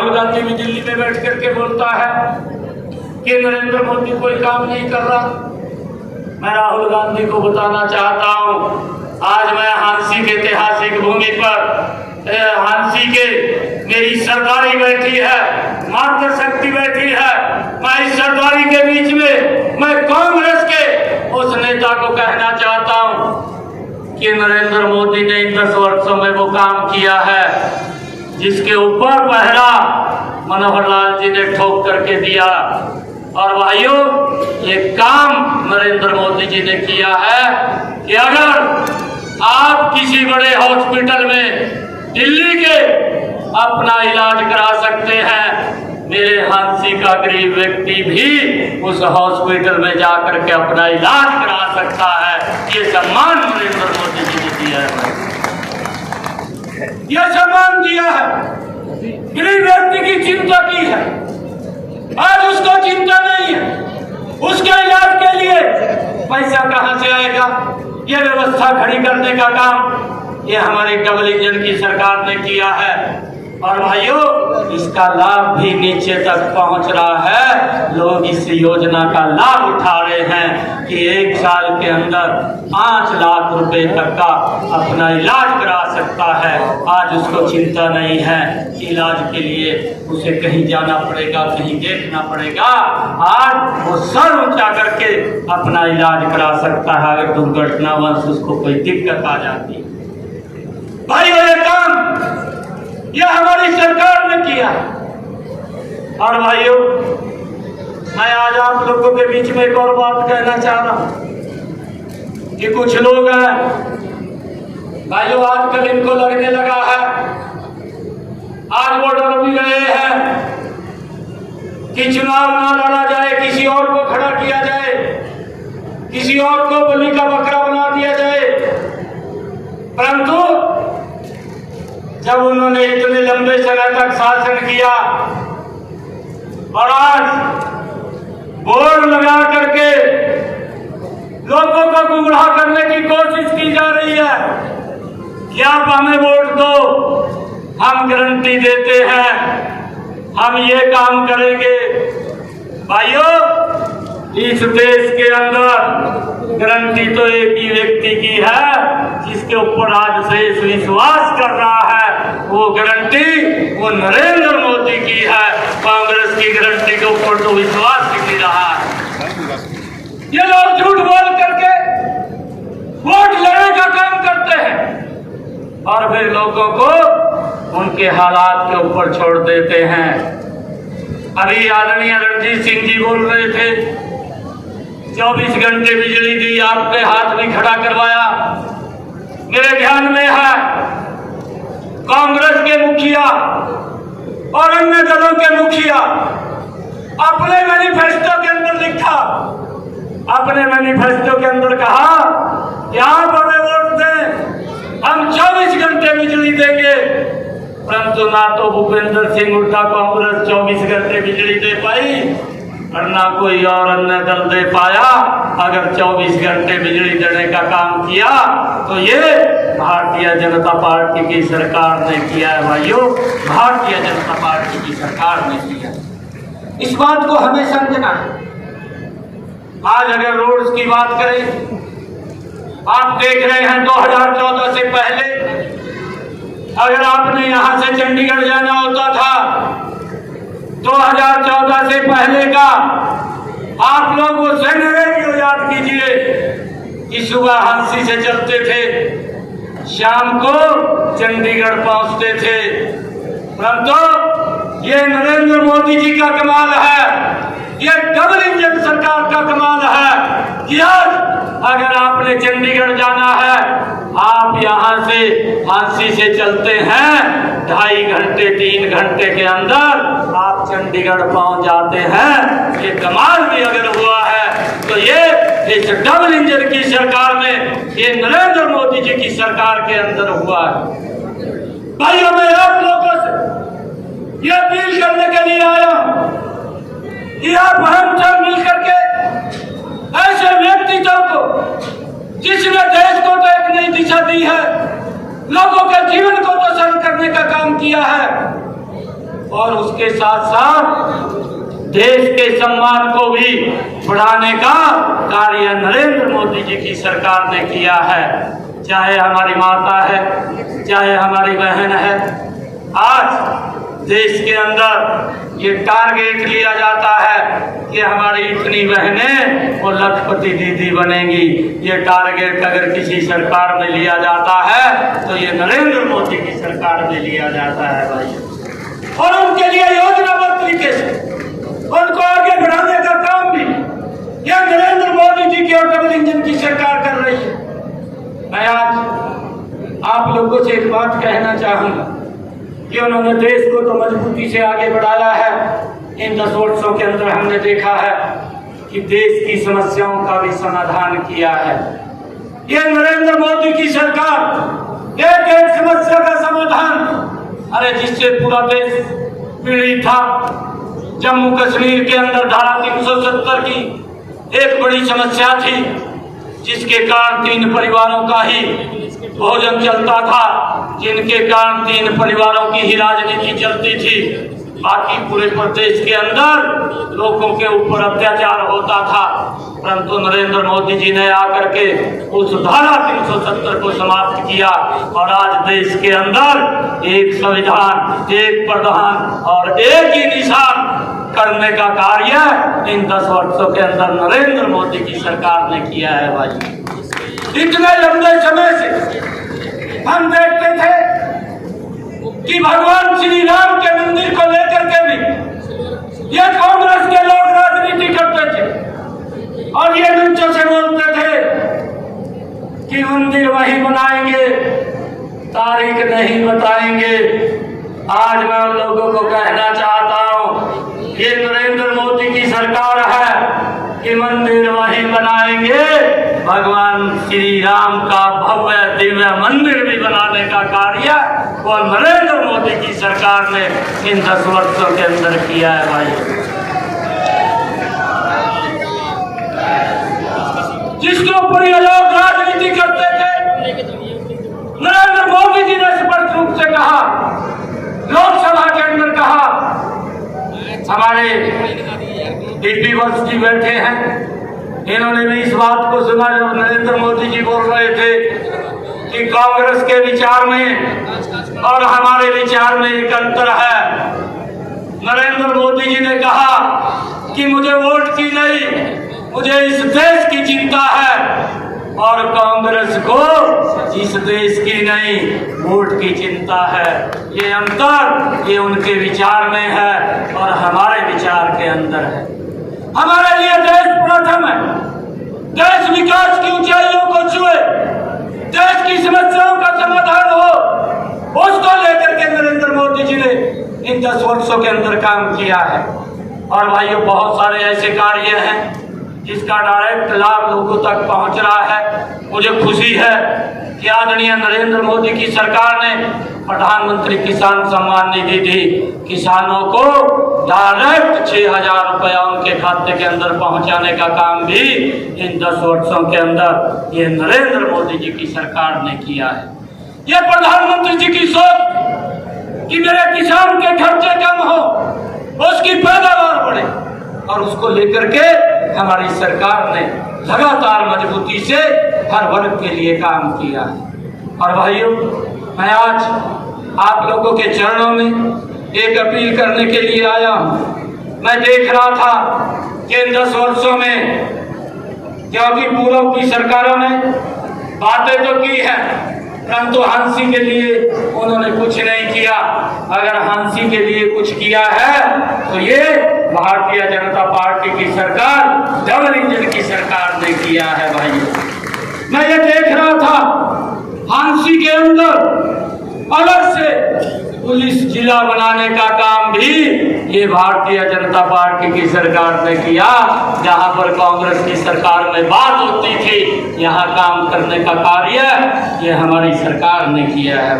राहुल गांधी भी दिल्ली में बैठ करके बोलता है कि नरेंद्र मोदी कोई काम नहीं कर रहा। मैं राहुल गांधी को बताना चाहता हूं, आज मैं हांसी के ऐतिहासिक भूमि पर हांसी के मेरी सरदारी बैठी है, मातृशक्ति बैठी है। मैं इस सरदारी के बीच में मैं कांग्रेस के उस नेता को कहना चाहता हूं कि नरेंद्र मोदी ने इन 10 वर्षों में वो काम किया है जिसके ऊपर पहरा मनोहर लाल जी ने ठोक करके दिया। और भाइयों, ये काम नरेंद्र मोदी जी ने किया है कि अगर आप किसी बड़े हॉस्पिटल में दिल्ली के अपना इलाज करा सकते हैं, मेरे हांसी का गरीब व्यक्ति भी उस हॉस्पिटल में जाकर के अपना इलाज करा सकता है। ये सम्मान नरेंद्र मोदी जी ने दिया है, ये सम्मान दिया है। गरीब व्यक्ति की चिंता की है, आज उसको चिंता नहीं है। उसके इलाज के लिए पैसा कहां से आएगा, ये व्यवस्था खड़ी करने का काम ये हमारे डबल इंजन की सरकार ने किया है। और भाइयों, इसका लाभ भी नीचे तक पहुंच रहा है। लोग इस योजना का लाभ उठा रहे हैं कि 1 साल के अंदर 5 लाख रुपए तक का अपना इलाज करा सकता है। आज उसको चिंता नहीं है कि इलाज के लिए उसे कहीं जाना पड़ेगा, कहीं देखना पड़ेगा। आज वो सर ऊंचा करके अपना इलाज करा सकता है अगर दुर्घटनावश उसको कोई दिक्कत आ जाती है। भाइयों, ये काम यह हमारी सरकार ने किया। और भाइयों, मैं आज आप लोगों के बीच में एक और बात कहना चाह रहा हूं कि कुछ लोग हैं भाइयों, आजकल इनको लगने लगा है, आज वो डर भी रहे हैं कि चुनाव ना लड़ा जाए, किसी और को खड़ा किया जाए, किसी और को बलि का बकरा बना दिया जाए। परंतु जब उन्होंने इतने लंबे समय तक शासन किया और आज बोर्ड लगा करके लोगों को गुमराह करने की कोशिश की जा रही है कि आप हमें वोट दो, हम गारंटी देते हैं, हम ये काम करेंगे। भाइयों, इस देश के अंदर गारंटी तो एक ही व्यक्ति की है जिसके ऊपर आज देश विश्वास कर रहा है। वो गारंटी वो नरेंद्र मोदी की है। कांग्रेस की गारंटी के ऊपर तो विश्वास नहीं रहा है। ये लोग झूठ बोल करके वोट लेने का काम करते हैं और फिर लोगों को उनके हालात के ऊपर छोड़ देते हैं। अभी आदरणीय रणजीत सिंह जी बोल रहे थे 24 घंटे बिजली दी, आपके हाथ भी खड़ा करवाया। मेरे ध्यान में है कांग्रेस के मुखिया और अन्य दलों के मुखिया अपने मैनिफेस्टो के अंदर लिखा, अपने मैनिफेस्टो के अंदर कहा कि आप हमें वोट दें, हम 24 घंटे बिजली देंगे। परंतु ना तो भूपेंद्र सिंह हुड्डा कांग्रेस 24 घंटे बिजली दे पाई और ना कोई और अन्य दल दे पाया। अगर 24 घंटे बिजली देने का काम किया तो ये भारतीय जनता पार्टी की सरकार ने किया है। भाइयों, भारतीय जनता पार्टी की सरकार ने किया। इस बात को हमें समझना है। आज अगर रोड्स की बात करें, आप देख रहे हैं 2014 से पहले अगर आपने यहां से चंडीगढ़ जाना होता था, 2014 से पहले का आप लोग वो सिनेरियो याद कीजिए कि सुबह हांसी से चलते थे, शाम को चंडीगढ़ पहुंचते थे। परंतु ये नरेंद्र मोदी जी का कमाल है, ये डबल इंजन सरकार का कमाल है कि आज अगर आपने चंडीगढ़ जाना है, आप यहां से हांसी से चलते हैं, 2.5 घंटे 3 घंटे के अंदर आप चंडीगढ़ पहुंच जाते हैं। ये कमाल भी अगर हुआ है तो ये इस डबल इंजन की सरकार में, ये नरेंद्र मोदी जी की सरकार के अंदर हुआ है। भाइयों, मैं आप लोगों से ये अपील करने के लिए आया हूं कि आप हम सब मिलकर के ऐसे व्यक्तित्व को जिसने देश को तो एक नई दिशा दी है, लोगों के जीवन को तो सरल करने का काम किया है, और उसके साथ साथ देश के सम्मान को भी बढ़ाने का कार्य नरेंद्र मोदी जी की सरकार ने किया है। चाहे हमारी माता है, चाहे हमारी बहन है, आज देश के अंदर ये टारगेट लिया जाता है कि हमारी इतनी बहनें वो लखपति दीदी बनेंगी। ये टारगेट अगर किसी सरकार में लिया जाता है तो ये नरेंद्र मोदी की सरकार में लिया जाता है भाई। और उनके लिए योजनाबद्ध तरीके से उनको आगे बढ़ाने का काम भी यह नरेंद्र मोदी जी की और डबल इंजन की सरकार कर रही है। मैं आज आप लोगों से एक बात कहना चाहूंगा कि उन्होंने देश को तो मजबूती से आगे बढ़ाया है। इन 10 वर्षों के अंदर हमने देखा है कि देश की समस्याओं का भी समाधान किया है। ये नरेंद्र मोदी की सरकार एक एक समस्या का समाधान, अरे जिससे पूरा देश पीड़ित था। जम्मू कश्मीर के अंदर धारा 370 की एक बड़ी समस्या थी, जिसके कारण 3 परिवारों का ही भोजन चलता था, जिनके कारण 3 परिवारों की ही राजनीति चलती थी। बाकी पूरे प्रदेश के अंदर लोगों के ऊपर अत्याचार होता था, परंतु नरेंद्र मोदी जी ने आकर के उस धारा 370 को समाप्त किया और आज देश के अंदर एक संविधान, एक प्रधान और एक ही निशान करने का कार्य इन 10 वर्षों के अंदर नरेंद्र मोदी की सरकार ने किया है भाई। इतने लंबे समय से हम देखते थे कि भगवान श्री राम के मंदिर को लेकर के भी ये कांग्रेस के लोग राजनीति करते थे और ये मंचों से बोलते थे कि मंदिर वहीं बनाएंगे, तारीख नहीं बताएंगे। आज मैं उन लोगों को कहना चाहता हूं, ये नरेंद्र मोदी की सरकार है कि मंदिर वहीं बनाएंगे, भगवान श्री राम का भव्य दिव्य मंदिर भी बनाने का कार्य वो नरेंद्र मोदी की सरकार ने इन 10 वर्षों के अंदर किया है भाई। जिसके ऊपर ये लोग राजनीति करते थे, नरेंद्र मोदी जी ने स्पष्ट रूप से कहा, लोकसभा के अंदर कहा। हमारे डीपी वर्ष जी बैठे हैं, इन्होंने भी इस बात को सुना जब नरेंद्र मोदी जी बोल रहे थे कि कांग्रेस के विचार में और हमारे विचार में एक अंतर है। नरेंद्र मोदी जी ने कहा कि मुझे वोट की नहीं, मुझे इस देश की चिंता है, और कांग्रेस को इस देश की नहीं वोट की चिंता है। ये अंतर ये उनके विचार में है और हमारे विचार के अंदर है। हमारे लिए देश प्रथम है, देश विकास की ऊंचाइयों को छुए, देश की समस्याओं का समाधान हो, उसको लेकर के नरेंद्र मोदी जी ने इन 10 वर्षों के अंदर काम किया है। और भाइयों, बहुत सारे ऐसे कार्य हैं जिसका डायरेक्ट लाभ लोगों तक पहुंच रहा है। मुझे खुशी है कि आदरणीय नरेंद्र मोदी की सरकार ने प्रधानमंत्री किसान सम्मान निधि दी, किसानों को डायरेक्ट 6,000 रुपया उनके खाते के अंदर पहुंचाने का काम भी इन 10 वर्षों के अंदर ये नरेंद्र मोदी जी की सरकार ने किया है। ये प्रधानमंत्री जी की सोच कि मेरे किसान के खर्चे कम हो, उसकी पैदावार बढ़े, और उसको लेकर के हमारी सरकार ने लगातार मजबूती से हर वर्ग के लिए काम किया है। और भाइयों, मैं आज आप लोगों के चरणों में एक अपील करने के लिए आया हूँ। मैं देख रहा था कि इन 10 वर्षों में, क्योंकि पूर्व की सरकारों ने बातें तो की है, परंतु हांसी के लिए उन्होंने कुछ नहीं किया। अगर हांसी के लिए कुछ किया है तो ये भारतीय जनता पार्टी की सरकार, डबल इंजन की सरकार ने किया है भाई। मैं ये देख रहा था, हांसी के अंदर अलग से पुलिस जिला बनाने का काम भी ये भारतीय जनता पार्टी की सरकार ने किया। जहां पर कांग्रेस की सरकार में बात होती थी, यहाँ काम करने का कार्य ये हमारी सरकार ने किया है।